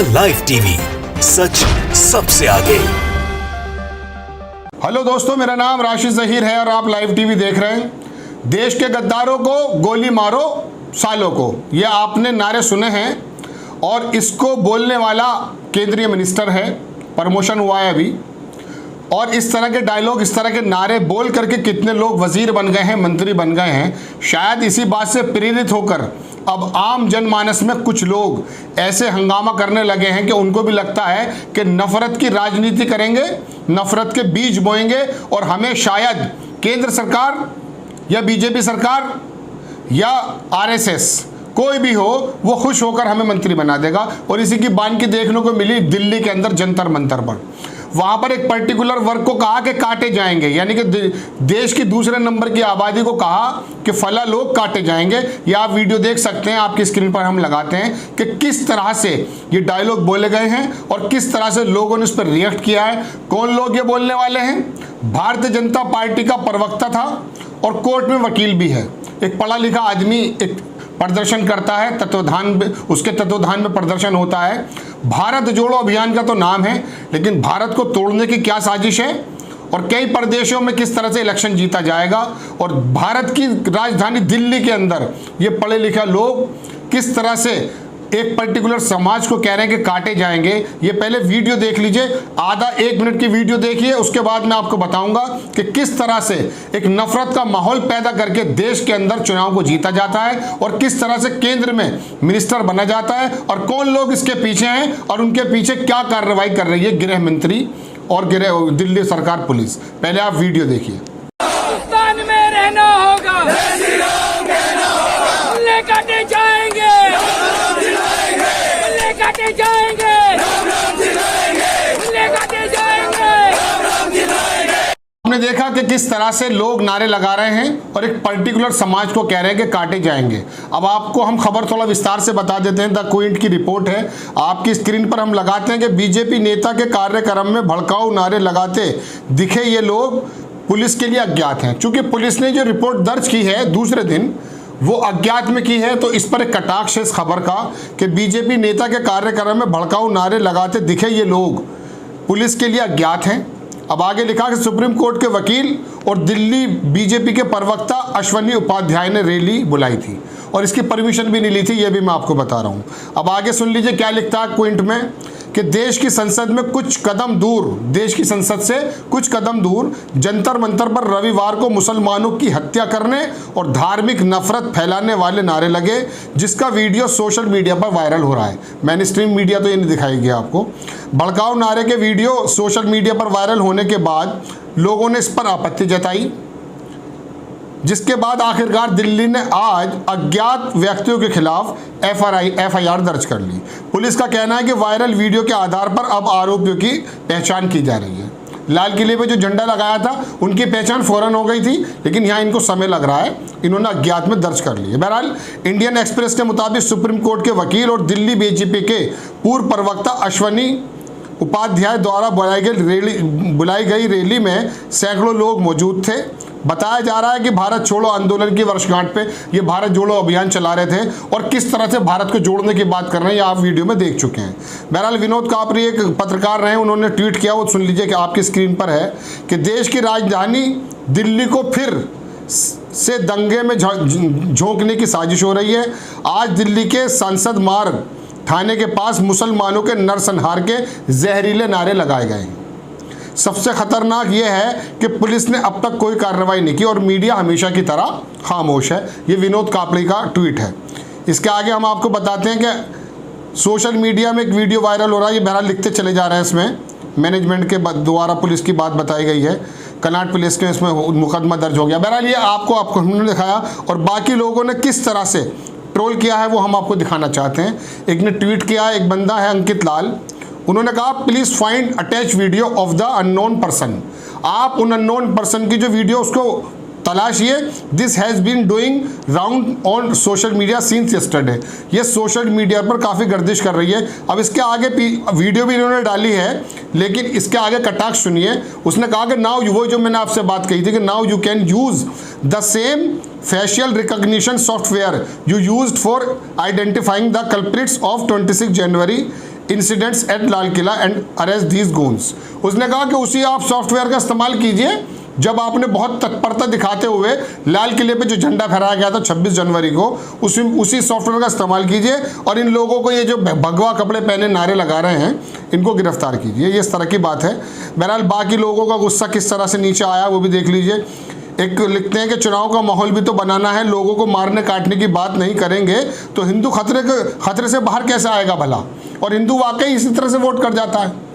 India live TV, सच सबसे आगे। Hello दोस्तों, मेरा नाम राशिद जहीर है और आप लाइव टीवी देख रहे हैं। देश के गद्दारों को गोली मारो सालों को, ये आपने नारे सुने हैं और इसको बोलने वाला केंद्रीय मिनिस्टर है, प्रमोशन हुआ है अभी। और इस तरह के डायलॉग, इस तरह के नारे बोल करके कितने लोग वजीर बन गए हैं, मंत्री बन गए हैं। शायद इसी बात से प्रेरित होकर अब आम जनमानस में कुछ लोग ऐसे हंगामा करने लगे हैं कि उनको भी लगता है कि नफरत की राजनीति करेंगे, नफरत के बीज बोएंगे और हमें शायद केंद्र सरकार या बीजेपी सरकार या आरएसएस कोई भी हो, वो खुश होकर हमें मंत्री बना देगा। और इसी की बानगी देखने को मिली दिल्ली के अंदर जंतर मंतर पर। वहां पर एक पर्टिकुलर वर्ग को कहा कि काटे जाएंगे, यानी कि देश की दूसरे नंबर की आबादी को कहा कि फला लोग काटे जाएंगे। ये आप वीडियो देख सकते हैं, आपकी स्क्रीन पर हम लगाते हैं कि किस तरह से ये डायलॉग बोले गए हैं और किस तरह से लोगों ने इस पर रिएक्ट किया है। कौन लोग ये बोलने वाले हैं? भारतीय जनता पार्टी का प्रवक्ता था और कोर्ट में वकील भी है। एक पढ़ा लिखा आदमी एक प्रदर्शन करता है, उसके तत्वाधान में प्रदर्शन होता है। भारत जोड़ो अभियान का तो नाम है, लेकिन भारत को तोड़ने की क्या साजिश है और कई प्रदेशों में किस तरह से इलेक्शन जीता जाएगा और भारत की राजधानी दिल्ली के अंदर ये पढ़े लिखे लोग किस तरह से एक पर्टिकुलर समाज को कह रहे हैं कि काटे जाएंगे। ये पहले वीडियो देख लीजिए, आधा 1 मिनट की वीडियो देखिए, उसके बाद मैं आपको बताऊंगा कि किस तरह से एक नफरत का माहौल पैदा करके देश के अंदर चुनाव को जीता जाता है और किस तरह से केंद्र में मिनिस्टर बना जाता है और कौन लोग इसके पीछे हैं और उनके पीछे क्या कार्रवाई कर रही है गृह मंत्री और दिल्ली सरकार पुलिस। पहले आप वीडियो देखिए। पाकिस्तान में रहना होगा, काटे जाएंगे, काटे जाएंगे, काटे जाएंगे। आपने देखा कि किस तरह से लोग नारे लगा रहे हैं और एक पर्टिकुलर समाज को कह रहे हैं कि काटे जाएंगे। अब आपको हम खबर थोड़ा विस्तार से बता देते हैं। द क्विंट की रिपोर्ट है, आपकी स्क्रीन पर हम लगाते हैं कि बीजेपी नेता के कार्यक्रम में भड़काऊ नारे लगाते दिखे ये लोग पुलिस के लिए अज्ञात हैं। चूंकि पुलिस ने जो रिपोर्ट दर्ज की है दूसरे दिन वो अज्ञात में की है, तो इस पर एक कटाक्ष है इस खबर का कि बीजेपी नेता के कार्यक्रम में भड़काऊ नारे लगाते दिखे ये लोग पुलिस के लिए अज्ञात हैं। अब आगे लिखा कि सुप्रीम कोर्ट के वकील और दिल्ली बीजेपी के प्रवक्ता अश्वनी उपाध्याय ने रैली बुलाई थी और इसकी परमिशन भी नहीं ली थी, ये भी मैं आपको बता रहा हूँ। अब आगे सुन लीजिए क्या लिखता है क्विंट में कि देश की संसद में कुछ कदम दूर, देश की संसद से कुछ कदम दूर जंतर मंतर पर रविवार को मुसलमानों की हत्या करने और धार्मिक नफरत फैलाने वाले नारे लगे, जिसका वीडियो सोशल मीडिया पर वायरल हो रहा है। मैंने स्ट्रीम मीडिया तो ये नहीं दिखाई गया आपको। भड़काऊ नारे के वीडियो सोशल मीडिया पर वायरल होने के बाद लोगों ने इस पर आपत्ति जताई, जिसके बाद आखिरकार दिल्ली ने आज अज्ञात व्यक्तियों के खिलाफ एफआईआर दर्ज कर ली। पुलिस का कहना है कि वायरल वीडियो के आधार पर अब आरोपियों की पहचान की जा रही है। लाल किले पे जो झंडा लगाया था उनकी पहचान फौरन हो गई थी, लेकिन यहाँ इनको समय लग रहा है, इन्होंने अज्ञात में दर्ज कर ली है। बहरहाल इंडियन एक्सप्रेस के मुताबिक सुप्रीम कोर्ट के वकील और दिल्ली बीजेपी के पूर्व प्रवक्ता अश्वनी उपाध्याय द्वारा बुलाई गई रैली में सैकड़ों लोग मौजूद थे। बताया जा रहा है कि भारत छोड़ो आंदोलन की वर्षगांठ पे ये भारत जोड़ो अभियान चला रहे थे और किस तरह से भारत को जोड़ने की बात कर रहे हैं ये आप वीडियो में देख चुके हैं। बहरहाल विनोद कापरी एक पत्रकार रहे, उन्होंने ट्वीट किया, वो सुन लीजिए कि आपकी स्क्रीन पर है कि देश की राजधानी दिल्ली को फिर से दंगे में झोंकने की साजिश हो रही है। आज दिल्ली के संसद मार्ग थाने के पास मुसलमानों के नरसंहार के जहरीले नारे लगाए गए हैं। सबसे खतरनाक यह है कि पुलिस ने अब तक कोई कार्रवाई नहीं की और मीडिया हमेशा की तरह खामोश है। ये विनोद कापड़ी का ट्वीट है। इसके आगे हम आपको बताते हैं कि सोशल मीडिया में एक वीडियो वायरल हो रहा है। ये बहरहाल लिखते चले जा रहे हैं, इसमें मैनेजमेंट के द्वारा पुलिस की बात बताई गई है। कनाट पुलिस के इसमें मुकदमा दर्ज हो गया। बहरहाल ये आपको हमने दिखाया और बाकी लोगों ने किस तरह से ट्रोल किया है वो हम आपको दिखाना चाहते हैं। एक ने ट्वीट किया, एक बंदा है अंकित लाल, उन्होंने कहा please find attach video of the unknown person. आप उन अननोन पर्सन की जो वीडियो उसको तलाशिए। This has been doing round on social media since yesterday. ये सोशल मीडिया पर काफ़ी गर्दिश कर रही है। अब इसके आगे वीडियो भी इन्होंने डाली है, लेकिन इसके आगे कटाक्ष सुनिए। उसने कहा कि नाउ वो जो मैंने आपसे बात कही थी कि now you can use the same facial recognition software you used for identifying the culprits of 26 January incidents at Lal Qila and arrest these goons. उसने कहा कि उसी आप सॉफ्टवेयर का इस्तेमाल कीजिए जब आपने बहुत तत्परता दिखाते हुए लाल किले पे जो झंडा फहराया गया था 26 जनवरी को, उसी सॉफ्टवेयर का इस्तेमाल कीजिए और इन लोगों को, ये जो भगवा कपड़े पहने नारे लगा रहे हैं, इनको गिरफ्तार कीजिए। ये इस तरह की बात है। बहरहाल बाकी लोगों का गुस्सा किस तरह से नीचे आया वो भी देख लीजिए। एक लिखते हैं कि चुनाव का माहौल भी तो बनाना है, लोगों को मारने काटने की बात नहीं करेंगे तो हिंदू खतरे से बाहर कैसे आएगा भला। और हिंदू वाकई इसी तरह से वोट कर जाता है।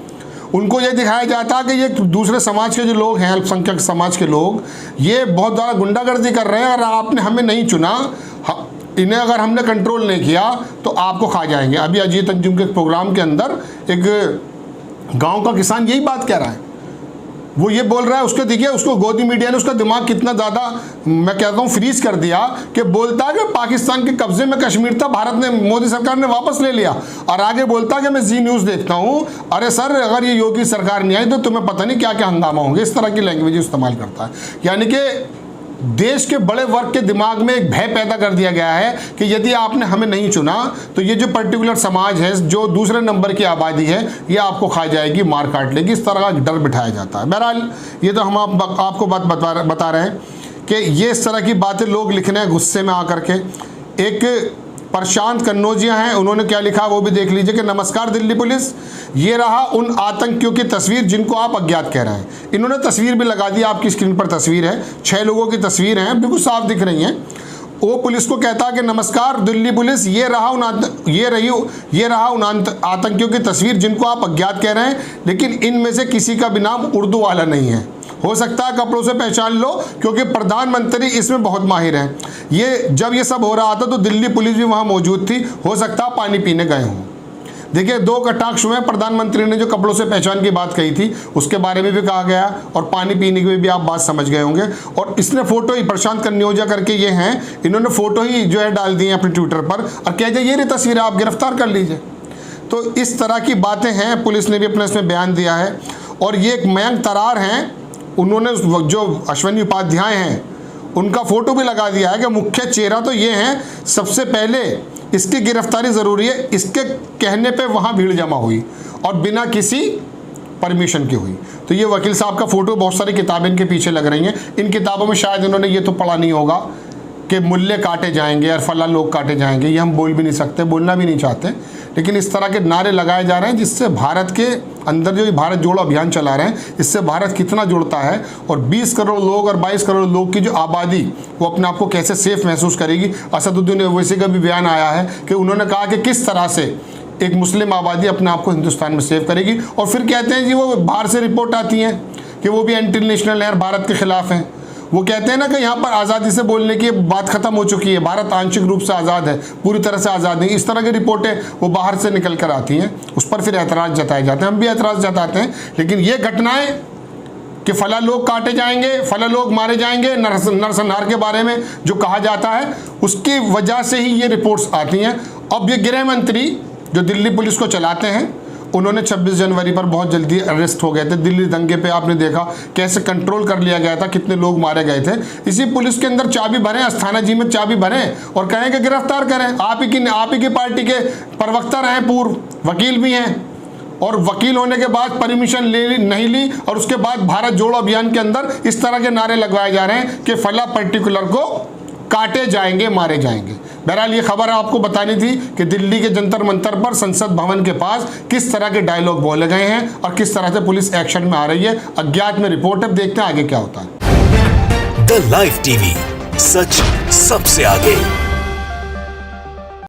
उनको ये दिखाया जाता है कि ये दूसरे समाज के जो लोग हैं, अल्पसंख्यक समाज के लोग, ये बहुत ज़्यादा गुंडागर्दी कर रहे हैं और आपने हमें नहीं चुना, इन्हें अगर हमने कंट्रोल नहीं किया तो आपको खा जाएंगे। अभी अजीत अंजुम के प्रोग्राम के अंदर एक गांव का किसान यही बात कह रहा है। वो ये बोल रहा है, उसके देखिए उसको गोदी मीडिया ने उसका दिमाग कितना ज़्यादा, मैं कहता हूँ, फ्रीज कर दिया कि बोलता है कि पाकिस्तान के कब्जे में कश्मीर था, भारत ने, मोदी सरकार ने वापस ले लिया, और आगे बोलता है कि मैं जी न्यूज़ देखता हूँ। अरे सर, अगर ये योगी सरकार नहीं आई तो तुम्हें पता नहीं क्या क्या हंगामा होंगे। इस तरह की लैंग्वेज इस्तेमाल करता है। यानी कि देश के बड़े वर्ग के दिमाग में एक भय पैदा कर दिया गया है कि यदि आपने हमें नहीं चुना तो ये जो पर्टिकुलर समाज है, जो दूसरे नंबर की आबादी है, ये आपको खा जाएगी, मार काट लेगी। इस तरह का डर बिठाया जाता है। बहरहाल ये तो हम आपको बात बता रहे हैं कि ये इस तरह की बातें लोग लिख रहे हैं गुस्से में आकर के। एक प्रशांत कन्नौजिया हैं, उन्होंने क्या लिखा वो भी देख लीजिए कि नमस्कार दिल्ली पुलिस, ये रहा उन आतंकियों की तस्वीर जिनको आप अज्ञात कह रहे हैं। इन्होंने तस्वीर भी लगा दी, आपकी स्क्रीन पर तस्वीर है, 6 लोगों की तस्वीर हैं, बिल्कुल साफ दिख रही हैं। वो पुलिस को कहता है कि नमस्कार दिल्ली पुलिस, ये रहा उन आतंकियों की तस्वीर जिनको आप अज्ञात कह रहे हैं, लेकिन इनमें से किसी का भी नाम उर्दू वाला नहीं है। हो सकता है कपड़ों से पहचान लो क्योंकि प्रधानमंत्री इसमें बहुत माहिर हैं। जब ये सब हो रहा था तो दिल्ली पुलिस भी वहाँ मौजूद थी, हो सकता है पानी पीने गए हों। देखिए, 2 कटाक्ष हुए। प्रधानमंत्री ने जो कपड़ों से पहचान की बात कही थी उसके बारे में भी कहा गया, और पानी पीने की भी आप बात समझ गए होंगे। और इसने फोटो ही, प्रशांत कन्नौजिया करके ये हैं, इन्होंने फोटो ही जो है डाल दी है अपने ट्विटर पर और कह दिया ये रही तस्वीर, आप गिरफ्तार कर लीजिए। तो इस तरह की बातें हैं। पुलिस ने भी अपना इसमें बयान दिया है। और ये एक मयंक तरार हैं, उन्होंने जो अश्विनी उपाध्याय हैं उनका फोटो भी लगा दिया है कि मुख्य चेहरा तो ये हैं, सबसे पहले इसकी गिरफ्तारी ज़रूरी है, इसके कहने पे वहाँ भीड़ जमा हुई और बिना किसी परमिशन की हुई। तो ये वकील साहब का फ़ोटो, बहुत सारी किताबें इनके पीछे लग रही हैं। इन किताबों में शायद इन्होंने ये तो पढ़ा नहीं होगा कि मूल्य काटे जाएंगे और फला लोग काटे जाएंगे। ये हम बोल भी नहीं सकते, बोलना भी नहीं चाहते, लेकिन इस तरह के नारे लगाए जा रहे हैं जिससे भारत के अंदर जो भारत जोड़ो अभियान चला रहे हैं, इससे भारत कितना जुड़ता है और 20 करोड़ लोग और 22 करोड़ लोग की जो आबादी, वो अपने आप को कैसे सेफ महसूस करेगी। असदुद्दीन ओवैसी का भी बयान आया है कि उन्होंने कहा कि किस तरह से एक मुस्लिम आबादी अपने आप को हिंदुस्तान में सेव करेगी। और फिर कहते हैं जी वो बाहर से रिपोर्ट आती हैं कि वो भी एंटी नेशनल है, भारत के खिलाफ हैं। वो कहते हैं ना कि यहाँ पर आज़ादी से बोलने की बात ख़त्म हो चुकी है, भारत आंशिक रूप से आज़ाद है, पूरी तरह से आज़ाद नहीं। इस तरह की रिपोर्टें वो बाहर से निकल कर आती हैं, उस पर फिर एतराज़ जताए जाते हैं। हम भी एतराज़ जताते हैं, लेकिन ये घटनाएं कि फला लोग काटे जाएंगे, फला लोग मारे जाएंगे, नरसंहार के बारे में जो कहा जाता है, उसकी वजह से ही ये रिपोर्ट्स आती हैं। अब ये गृह मंत्री जो दिल्ली पुलिस को चलाते हैं, उन्होंने 26 जनवरी पर बहुत जल्दी अरेस्ट हो गए थे। दिल्ली दंगे पे आपने देखा कैसे कंट्रोल कर लिया गया था, कितने लोग मारे गए थे। इसी पुलिस के अंदर चाबी भरें, अस्थाना जी में चाबी भरें और कहें कि गिरफ्तार करें। आप ही की पार्टी के प्रवक्ता रहे, पूर्व वकील भी हैं, और वकील होने के बाद परमिशन नहीं ली, और उसके बाद भारत जोड़ो अभियान के अंदर इस तरह के नारे लगवाए जा रहे हैं कि फला पर्टिकुलर को काटे जाएंगे, मारे जाएंगे। बहरहाल ये खबर आपको बतानी थी कि दिल्ली के जंतर मंतर पर, संसद भवन के पास किस तरह के डायलॉग बोले गए हैं और किस तरह से पुलिस एक्शन में आ रही है। अज्ञात में रिपोर्ट है, देखते हैं आगे क्या होता है। द लाइव टीवी, सच सबसे आगे।